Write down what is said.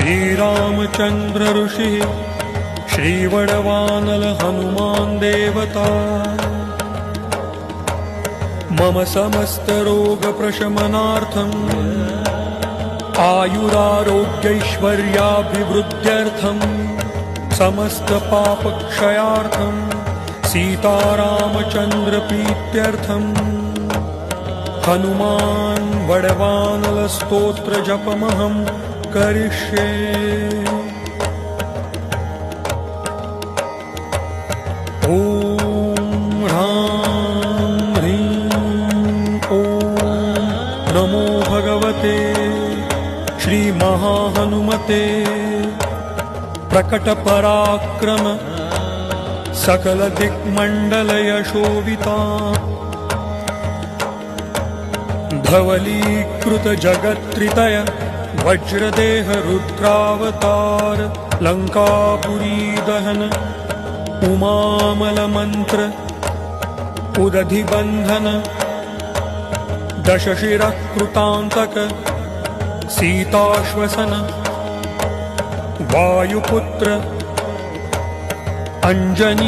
श्रीरामचंद्र ऋषिः श्रीवडवानल हनुमान् देवता मम समस्त रोग प्रशमनार्थम् आयुरारोग्यैश्वर्याभिवृद्ध्यर्थम् समस्त पापक्षयार्थम् सीतारामचंद्र प्रीत्यर्थम् हनुमान् वडवानल स्तोत्र जपमहं करिष्ये। ॐ ह्रां ह्रीं ॐ नमो भगवते श्रीमहाहनुमते प्रकटपराक्रम सकलदिक्मण्डलयशोभिता धवलीकृतजगत्त्रितय वज्रदेह रुद्रावतार लंकापुरी दहन उमामलमन्त्र उदधिबन्धन दशशिरः कृतान्तक सीताश्वसन वायुपुत्र अंजनी